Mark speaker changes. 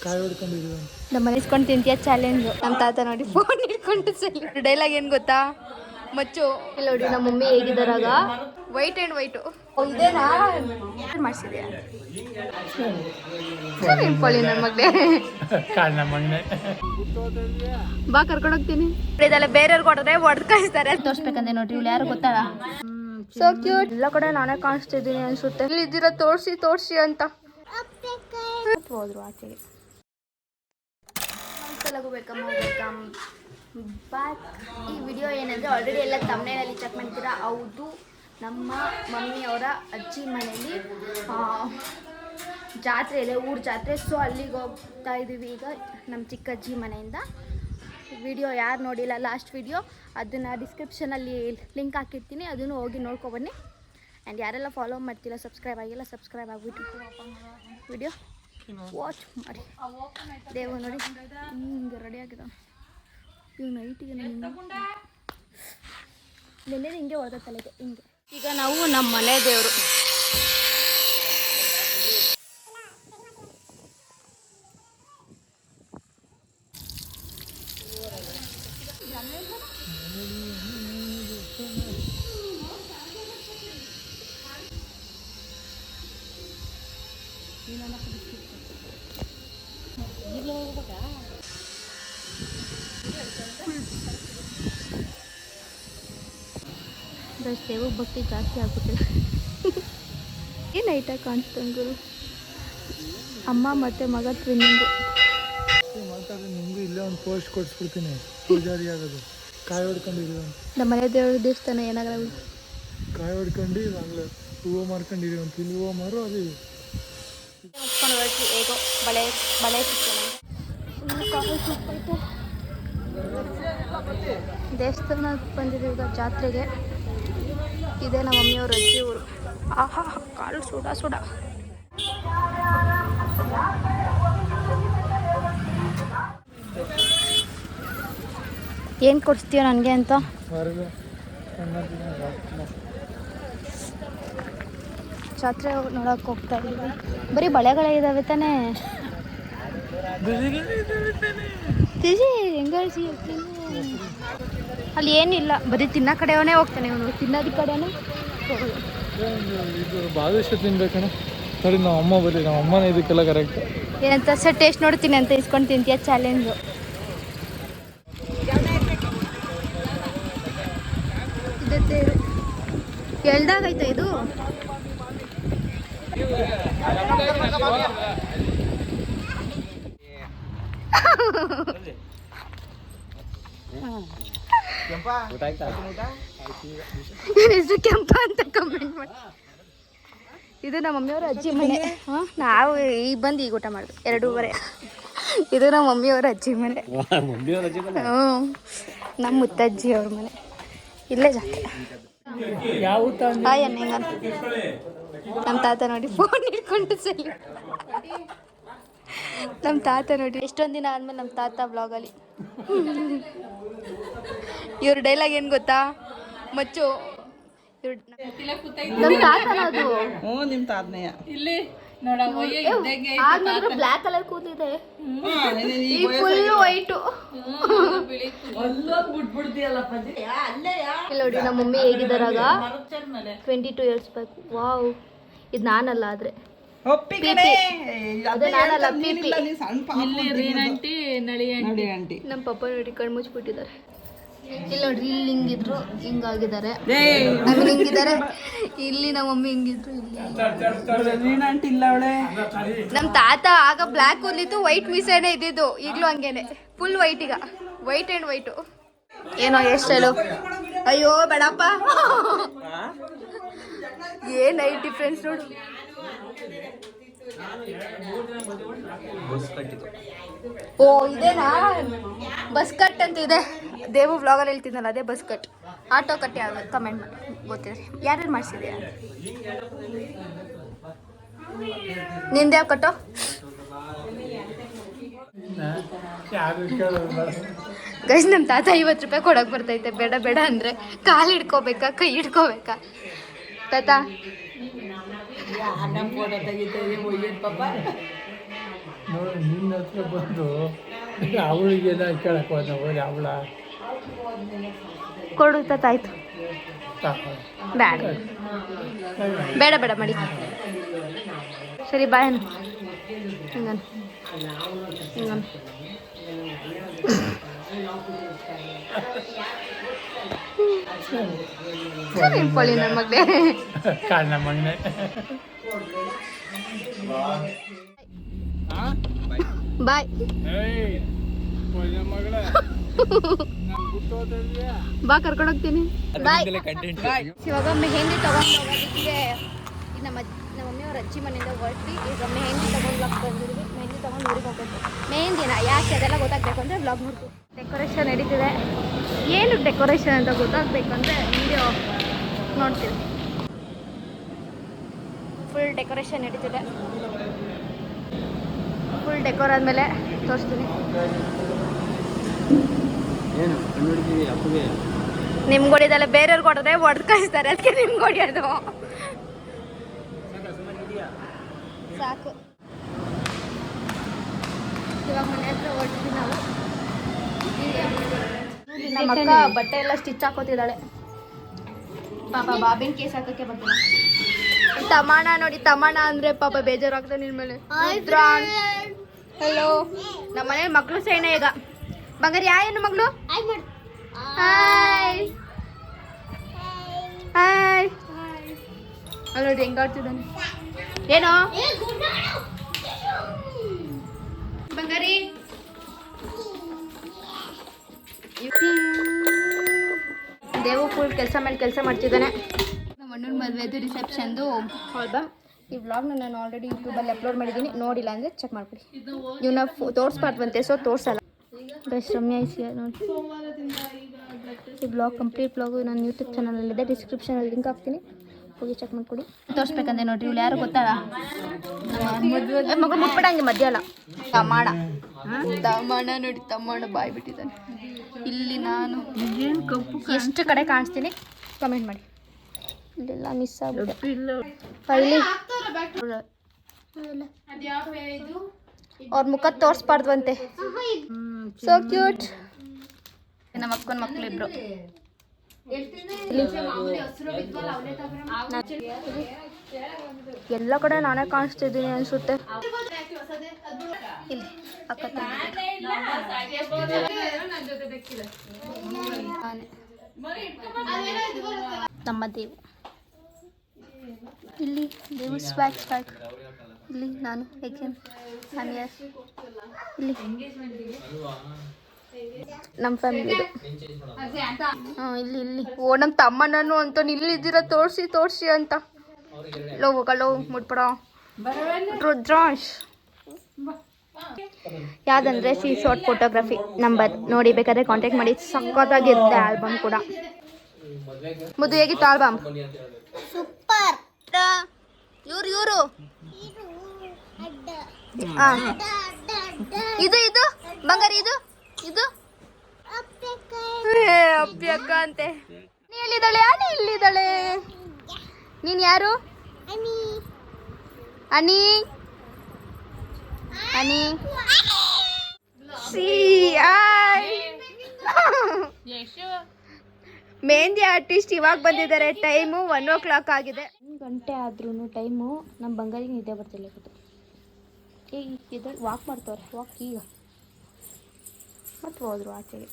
Speaker 1: ಕಾಯಿ ಹೊಡ್ಕೊಂಡಿದ್ದೀವಿ.
Speaker 2: ನಮ್ಮ ಮನೆ ಇಸ್ಕೊಂಡು ತಿಂತೀಯ ಚಾಲೆಂಜು. ನಮ್ಮ ತಾತ ನೋಡಿ ಫೋನ್ ಹಿಡ್ಕೊಂಡು ಡೈಲಾಗ್ ಏನು ಗೊತ್ತಾ ಮಚ್ಚು ಇಲ್ಲ ನೋಡಿ ನಮ್ಮ ಮಮ್ಮಿ ಹೇಗಿದ್ದಾರಾಗ ವೈಟ್ ಆ್ಯಂಡ್ ವೈಟು ಇದೇನಾ ಮಾಡಿಸಿದ್ಯಾ ಪೊಳಿ ನನ್ನ ಮಗಳೇ ಬಾ ಕರ್ಕೊಂಡೋಗ್ತೀನಿ ಇದೆಲ್ಲ ಬೇರೆಯವ್ರಿಗೆ ಕೊಟ್ಟರೆ ಹೊಡೆದು ಕಳಿಸ್ತಾರೆ ತೋರಿಸ್ಬೇಕಂದೆ ನೋಡ್ರಿ ಇವ್ಳು ಯಾರು ಗೊತ್ತಾಳ ಸೊ ಕ್ಯೂಟ್ ಎಲ್ಲ ಕಡೆ ನಾನೇ ಕಾಣಿಸ್ತಿದ್ದೀನಿ ಅನ್ಸುತ್ತೆ ಇಲ್ಲಿ ಇದ್ದೀರಾ ತೋರಿಸಿ ಅಂತ ಹೋದ್ರು ಆಚೆಗೆ ವೆಲ್ಕಮ್ ಬ್ಯಾಕ್. ಈ ವಿಡಿಯೋ ಏನಂದರೆ ಆಲ್ರೆಡಿ ಎಲ್ಲ ತಮ್ಮನೇಲಿ ಚೆಕ್ ಮಾಡ್ತೀರಾ. ಹೌದು, ನಮ್ಮ ಮಮ್ಮಿಯವರ ಅಜ್ಜಿ ಮನೇಲಿ ಜಾತ್ರೆ ಇದೆ, ಊರ ಜಾತ್ರೆ. ಸೊ ಅಲ್ಲಿಗೆ ಹೋಗ್ತಾ ಇದ್ದೀವಿ ಈಗ ನಮ್ಮ ಚಿಕ್ಕ ಅಜ್ಜಿ ಮನೆಯಿಂದ. ವಿಡಿಯೋ ಯಾರು ನೋಡಿಲ್ಲ ಲಾಸ್ಟ್ ವಿಡಿಯೋ ಅದನ್ನು ಡಿಸ್ಕ್ರಿಪ್ಷನಲ್ಲಿ ಲಿಂಕ್ ಹಾಕಿರ್ತೀನಿ, ಅದನ್ನು ಹೋಗಿ ನೋಡ್ಕೊಬನ್ನಿ. ಆ್ಯಂಡ್ ಯಾರೆಲ್ಲ ಫಾಲೋ ಮಾಡ್ತಿಲ್ಲ ಸಬ್ಸ್ಕ್ರೈಬ್ ಆಗಿಲ್ಲ ಸಬ್ಸ್ಕ್ರೈಬ್ ಆಗಿಬಿಟ್ಟು ವಿಡಿಯೋ ವಾಚ್ ಮಾಡಿ. ದೇವ ನೋಡಿ ಹಿಂಗೆ ರೆಡಿ ಆಗಿದೆ ಇವ್ ನೈಟಿಗೆ ನೆನ್ನೆ ಹಿಂಗೆ ಹೊಡೆದ ತಲೆಗೆ ಹಿಂಗೆ. ಈಗ ನಾವು ನಮ್ಮ ಮನೆ ದೇವರು ದೇವ ಭಕ್ತಿ ಜಾಸ್ತಿ ಆಗ್ಬಿಟ್ಟಿದೆ. ಏನು ಐಟಾಗಿ ಕಾಣಿಸ್ತಂಗೆ ಗುರು. ಅಮ್ಮ ಮತ್ತು ಮಗ ಟ್ವಿನ್ನಿಂಗು.
Speaker 1: ಮಾತಾಡಿ ನಿಮಗೂ ಇಲ್ಲೇ ಒಂದು ಪೋಸ್ಟ್ ಕೊಡಿಸ್ಬಿಡ್ತೀನಿ. ಪೂಜಾರಿ ಆಗೋದು ಕಾಯಿ ಹೊಡ್ಕೊಂಡಿದ್ದೀವಿ. ನಮ್ಮ
Speaker 2: ಮನೆ ದೇವ್ರ ದೇವಸ್ಥಾನ ಏನಾಗಲ್ಲ
Speaker 1: ಕಾಯಿ ಹೊಡ್ಕೊಂಡು ಇವಾಗಲೇ ಹೂವು ಮಾರ್ಕೊಂಡಿದ್ದೀವಿ ಅಂತ. ಇಲ್ಲಿ ಹೂವು ಮಾರು ಅದು
Speaker 2: ಮುಚ್ಕೊಂಡು ಹೊರಟ್ವಿ. ಹೇಗೋ ಬಳೆ ಸಿಗ್ತಾನೆ ದೇವಸ್ಥಾನಕ್ಕೆ ಬಂದಿದ್ದೀವಿ ಈಗ ಜಾತ್ರೆಗೆ. ಇದೇ ನಮ್ಮ ಮಮ್ಮಿಯವ್ರ ಅಜ್ಜಿ ಊರು. ಆಹಾ ಕಾಲು ಸುಡ ಏನು ಕೊಡಿಸ್ತೀಯ ನನಗೆ ಅಂತ ಜಾತ್ರೆ ನೋಡೋಕೆ ಹೋಗ್ತಾ ಇದ್ದೀವಿ. ಬರೀ ಬಳೆಗಳೇ ಇದ್ದಾವೆ ತಾನೇ. ಹೆಂಗಳ್ಸಿ ಅಲ್ಲಿ ಏನಿಲ್ಲ, ಬರೀ ತಿನ್ನೋ ಕಡೆಯವನೇ ಹೋಗ್ತಾನೆ ಇವನು. ತಿನ್ನೋದ ಕಡೆನೇ
Speaker 1: ಇದು ಬಾದುಷ ತಿನ್ಬೇಕಣ್ಣ. ಸರಿ ನಮ್ಮ ಅಮ್ಮ ಬರೀ ನಮ್ಮ ಅಮ್ಮನೇ ಇದಕ್ಕೆಲ್ಲ ಕರೆಕ್ಟ್.
Speaker 2: ಏನಂತ ಸರ್ ಟೇಸ್ಟ್ ನೋಡ್ತೀನಿ ಅಂತ ಇಸ್ಕೊಂಡು ತಿಂತೀಯ ಚಾಲೆಂಜು. ಇದಕ್ಕೆ ಎಳ್ದಾಗೈತೆ ಇದು. ಹೆಸರು ಕೆಂಪ ಅಂತ ಕಮೆಂಟ್ ಮಾಡಿ. ಇದು ನಮ್ಮ ಮಮ್ಮಿಯವರ ಅಜ್ಜಿ ಮನೆ. ನಾವು ಈಗ ಬಂದು ಈಗ ಊಟ ಮಾಡಿದ್ವಿ 2:30. ಇದು ನಮ್ಮ ಮಮ್ಮಿಯವರ ಅಜ್ಜಿ ಮನೆ. ನಮ್ಮ ಮುತ್ತಜ್ಜಿ ಅವ್ರ ಮನೆ. ಇಲ್ಲೇ ಜಾತ್ರೆ. ಹಾಯ್ ಅನ್ನಂಗ ನಮ್ಮ ತಾತ ನೋಡಿ ಫೋನ್ ಹಿಡ್ಕೊಂಡು ನಮ್ಮ ತಾತ ನೋಡಿ ಎಷ್ಟೊಂದು ದಿನ ಆದ್ಮೇಲೆ ನಮ್ಮ ತಾತ ಬ್ಲಾಗಲ್ಲಿ. ಇವ್ರ ಡೈಲಾಗ್ ಏನು ಗೊತ್ತಾ ಮಚ್ಚು ನಮ್ಮ ತಾತನ ಅದು.
Speaker 3: ನಿಮ್ಮ ತಾತನೆಯ ಇಲ್ಲಿ
Speaker 2: ಬ್ಲ್ಯಾಕ್ ಕಲರ್ ಕೂತಿದೆ, ಫುಲ್ ವೈಟು. ಇಲ್ಲಿ ನೋಡಿ ನಮ್ಮ ಮಮ್ಮಿ ಹೇಗಿದ್ದಾರಾಗ 22 years ಬ್ಯಾಕ್. ವಾವ್, ಇದು ನಾನಲ್ಲ ಆದ್ರೆ ನಾನಲ್ಲ ಪಿಪಿ. ನಮ್ಮ ಪಪ್ಪ ನೋಡಿ ಕಣ್ಣು ಮುಚ್ಚಿಬಿಟ್ಟಿದ್ದಾರೆ. ಇಲ್ಲಿ ನೋಡ್ರಿ, ಇಲ್ಲಿ ಹಿಂಗಿದ್ರು ಹಿಂಗಾಗಿದ್ದಾರೆ, ಆಮೇಲೆ ಹಿಂಗಿದ್ದಾರೆ. ಇಲ್ಲಿ ನಮ್ಮ ಮಮ್ಮಿ ಹಿಂಗಿದ್ರು, ಇಲ್ಲಿ ನಮ್ಮ ತಾತ ಆಗ ಬ್ಲ್ಯಾಕ್ ಕೂದಲಿತ್ತು, ವೈಟ್ ಮೀಸೆನೆ ಇದ್ದಿದ್ದು. ಈಗಲೂ ಹಂಗೇನೆ ಫುಲ್ ವೈಟ್. ಈಗ ವೈಟ್ ಆ್ಯಂಡ್ ವೈಟು. ಏನೋ ಹೇರ್ ಸ್ಟೈಲು. ಅಯ್ಯೋ ಬೇಡಪ್ಪ, ಏನ್ ಐಟ್ ಡಿಫ್ರೆನ್ಸ್ ನೋಡು. ಓ ಇದೇನಾ ಬಸ್ ಕಟ್ ಅಂತ ಇದೆ. ದೇವು ವ್ಲಾಗಲ್ಲಿ ಹೇಳ್ತಿದ್ನಲ್ಲ, ಅದೇ ಬಸ್ ಕಟ್. ಆಟೋ ಕಟ್ ಯಾರು ಕಮೆಂಟ್ ಮಾಡಿ ಗೊತ್ತಿದೆ. ಯಾರ್ಯಾರು ಮಾಡಿಸಿದ್ಯಾ? ನಿಂದು ಯಾವ ಕಟ್ಟೋ? ಗೈಸ್, ನಮ್ಮ ತಾತ 50 ರೂಪಾಯಿ ಕೊಡೋಕೆ ಬರ್ತೈತೆ. ಬೇಡ ಬೇಡ ಅಂದರೆ ಕಾಲು ಹಿಡ್ಕೋಬೇಕಾ ಕೈ ಹಿಡ್ಕೋಬೇಕಾ ತಾತ?
Speaker 1: ನೋಡಿ ನಿನ್ನ ಹತ್ರ ಬಂದು ಅವಳಿಗೆಲ್ಲ ಕೇಳಕ್ಕೆ ಹೋದ ಹೋಗಿ ಅವಳ
Speaker 2: ಕೊಡುತ್ತಾಯ್ತು ಬೇಡ ಬೇಡ ಬೇಡ ಮಾಡಿ ಸರಿ ಬಾಯ್ ಹಿಂಗನ್ ಹಿಂಗನ್ ಸರಿ ಪೊಳಿ ನನ್ನ ಮಗನೇ
Speaker 1: ಕಾರಣ ಮಗನೇ
Speaker 2: ಬಾಯ್
Speaker 1: ಮಗಳ
Speaker 2: ಬಾ ಕರ್ಕೊಂಡು ಹೋಗ್ತೀನಿ ಬಾಯ್ ಇವಾಗ ಮೆಹಂದಿ ತಗೊಂಡು ಹೋಗೋದಕ್ಕೆ ನಮ್ಮ ಮಮ್ಮಿಯವ್ರ ಅಜ್ಜಿ ಮನೆಯಿಂದ ಹೊರಟಿ ಈಗ ಮೆಹಂದಿ ತಗೊಂಡು ಬಂದಿದ್ವಿ ಮೆಹಂದಿ ತಗೊಂಡು ಊರಿಗೆ ಹೋಗ್ಬೇಕು ಮೆಹಂದಿನ ಯಾಕೆ ಅದೆಲ್ಲ ಗೊತ್ತಾಗಬೇಕು ಅಂದರೆ ಬ್ಲಾಗ್ ನೋಡ್ತೀವಿ ಡೆಕೋರೇಷನ್ ನಡೀತಿದೆ ಏನು ಡೆಕೋರೇಷನ್ ಅಂತ ಗೊತ್ತಾಗಬೇಕು ಅಂದರೆ ವಿಡಿಯೋ ನೋಡ್ತೀವಿ ಫುಲ್ ಡೆಕೋರೇಷನ್ ನಡೀತಿದೆ ಫುಲ್ ಡೆಕೋರ್ ಆದಮೇಲೆ ತೋರಿಸ್ತೀನಿ ನಿಮ್ಗೆ ಹೊಡಿದಲ್ಲ ಬೇರೆಯವ್ರಿಗೆ ಹೊಡೆದ್ರೆ ಹೊಡೆದು ಕಳಿಸ್ತಾರೆ ಅದಕ್ಕೆ ನಿಮ್ಗೆ ಹೊಡಿಯೋದು ಸಾಕು ಇವಾಗ ಮನೆ ಹತ್ರ ಹೊಡ್ತೀವಿ ನಾವು ನಮ್ಮ ಅಕ್ಕ ಬಟ್ಟೆ ಎಲ್ಲ ಸ್ಟಿಚ್ ಹಾಕೋತಿದ್ದಾಳೆ ಪಾಪ ಬಾಬಿನ ಕೇಸ್ ಹಾಕೋಕ್ಕೆ ಬರ್ತಿಲ್ಲ ತಮಾಣ ನೋಡಿ ತಮಾಣ ಅಂದ್ರೆ ಪಾಪ ಬೇಜಾರಾಗ್ತದೆ ನಿನ್ ಮೇಲೆ ಹಲೋ ನಮ್ಮ ಮನೇಲಿ ಮಕ್ಳು ಸೇಣೆ ಈಗ ಬಂಗಾರಿ ಏನು ಮಗಳು ಹಾಯ್ ಹಾಯ್ ಅಲ್ಲಿ ನೋಡಿ ಹೆಂಗ ಆಡ್ತಿದ್ದಾನೆ ಏನೋ ಬಂಗಾರಿ ದೇವು ಫುಲ್ ಕೆಲಸ ಮೇಲೆ ಕೆಲಸ ಮಾಡ್ತಿದ್ದಾನೆ ನಮ್ಮ ಅಣ್ಣನ ಮದುವೆದು ರಿಸೆಪ್ಷನ್ದು ಆಲ್ಬಮ್ ಈ ವ್ಲಾಗ್ನ ನಾನು ಆಲ್ರೆಡಿ ಯೂಟ್ಯೂಬಲ್ಲಿ ಅಪ್ಲೋಡ್ ಮಾಡಿದ್ದೀನಿ ನೋಡಿಲ್ಲ ಅಂದರೆ ಚೆಕ್ ಮಾಡ್ಬಿಡಿ ಇವನ್ನ ತೋರಿಸ್ಬಾರ್ದಂತೆ ಸೊ ತೋರಿಸಲ್ಲ ಬೆಸ್ಟ್ ರಮ್ಯಾ ಐಸಿಯ ನೋಡಿ ಈ ಬ್ಲಾಗ್ ಕಂಪ್ಲೀಟ್ ಬ್ಲಾಗು ನಾನು ಯೂಟ್ಯೂಬ್ ಚಾನಲಲ್ಲಿದೆ ಡಿಸ್ಕ್ರಿಪ್ಷನಲ್ಲಿ ಲಿಂಕ್ ಹಾಕ್ತೀನಿ ಹೋಗಿ ಚೆಕ್ ಮಾಡ್ಕೊಡಿ ತೋರಿಸ್ಬೇಕಂದ್ರೆ ನೋಡ್ರಿ ಇವ್ಳು ಯಾರು ಗೊತ್ತಾಳ ಮಗ ಮುಟ್ಬಿಡಂಗೆ ಮಧ್ಯ ಅಲ್ಲ ತಮಾಣ ತಮಾಣ ನೋಡಿ ತಮಾಣ ಬಾಯ್ ಬಿಟ್ಟಿದ್ದಾನೆ ಇಲ್ಲಿ ನಾನು ಎಷ್ಟು ಕಡೆ ಕಾಣಿಸ್ತೀನಿ ಕಮೆಂಟ್ ಮಾಡಿ ಇಲ್ಲೆಲ್ಲ ಮಿಸ್ ಆಗ್ಬಿಟ್ಟೆ ಇಲ್ಲಿ ಅವ್ರ ಮುಖ ತೋರಿಸ್ಬಾರ್ದಂತೆ ಸೊ ಕ್ಯೂಟ್ ನಮ್ಮ ಅಕ್ಕನ ಮಕ್ಳು ಇಬ್ರು ಎಲ್ಲ ಕಡೆ ನಾನೇ ಕಾಣಿಸ್ತಿದ್ದೀನಿ ಅನ್ಸುತ್ತೆ ಇಲ್ಲಿ ಅಕ್ಕ ನಮ್ಮ ದೇವು ಇಲ್ಲಿ ದೇವು ಸ್ವ್ಯಾಗ್ ಸ್ಟಾರ್ಟ್ ಇಲ್ಲಿ ನಾನು ಎಕ್ಸಾಮ್ ಇಲ್ಲಿ ನಮ್ಮ ಫ್ಯಾಮಿಲಿ ಇಲ್ಲಿ ಇಲ್ಲಿ ಓ ನಮ್ಮ ತಮ್ಮನನ್ನು ಅಂತ ಇಲ್ಲಿದ್ದೀರ ತೋರಿಸಿ ಅಂತ ಲೋ ಮುಟ್ಬಿಡ ರುದ್ರಾಂಶ್ ಯಾವುದಂದ್ರೆ ಸಿ ಶಾರ್ಟ್ ಫೋಟೋಗ್ರಫಿ ನಂಬರ್ ನೋಡಿ ಬೇಕಾದ್ರೆ ಕಾಂಟ್ಯಾಕ್ಟ್ ಮಾಡಿ ಸಕ್ಕತ್ತಾಗಿರುತ್ತೆ ಆಲ್ಬಮ್ ಕೂಡ ಮುದ್ದು ಹೇಗಿತ್ತು ಆಲ್ಬಮ್ ಸೂಪರ್ ಇವರು ಇದು ಬಂಗಾರಿ ಇದು ಅಪ್ಪಿಯಕ್ಕ ಅಂತೆ ನೀ ಇಲ್ಲಿದ್ದಾಳೆ ನೀನ್ ಯಾರು ಅನಿ ಮೆಹಂದಿ ಆರ್ಟಿಸ್ಟ್ ಇವಾಗ ಬಂದಿದ್ದಾರೆ ಟೈಮು 1 o'clock ಆಗಿದೆ 1 ಗಂಟೆ ಆದ್ರೂ ಟೈಮು ನಮ್ಮ ಬಂಗಾರಿಗೆ ನಿದ್ದೆ ಬರ್ತಿಲ್ಲ ಈಗ ವಾಕ್ ಮಾಡ್ತವ್ರೆ ವಾಕ್ ಈಗ ಮತ್ತೆ ಹೋದ್ರು ಆಚೆಗೆ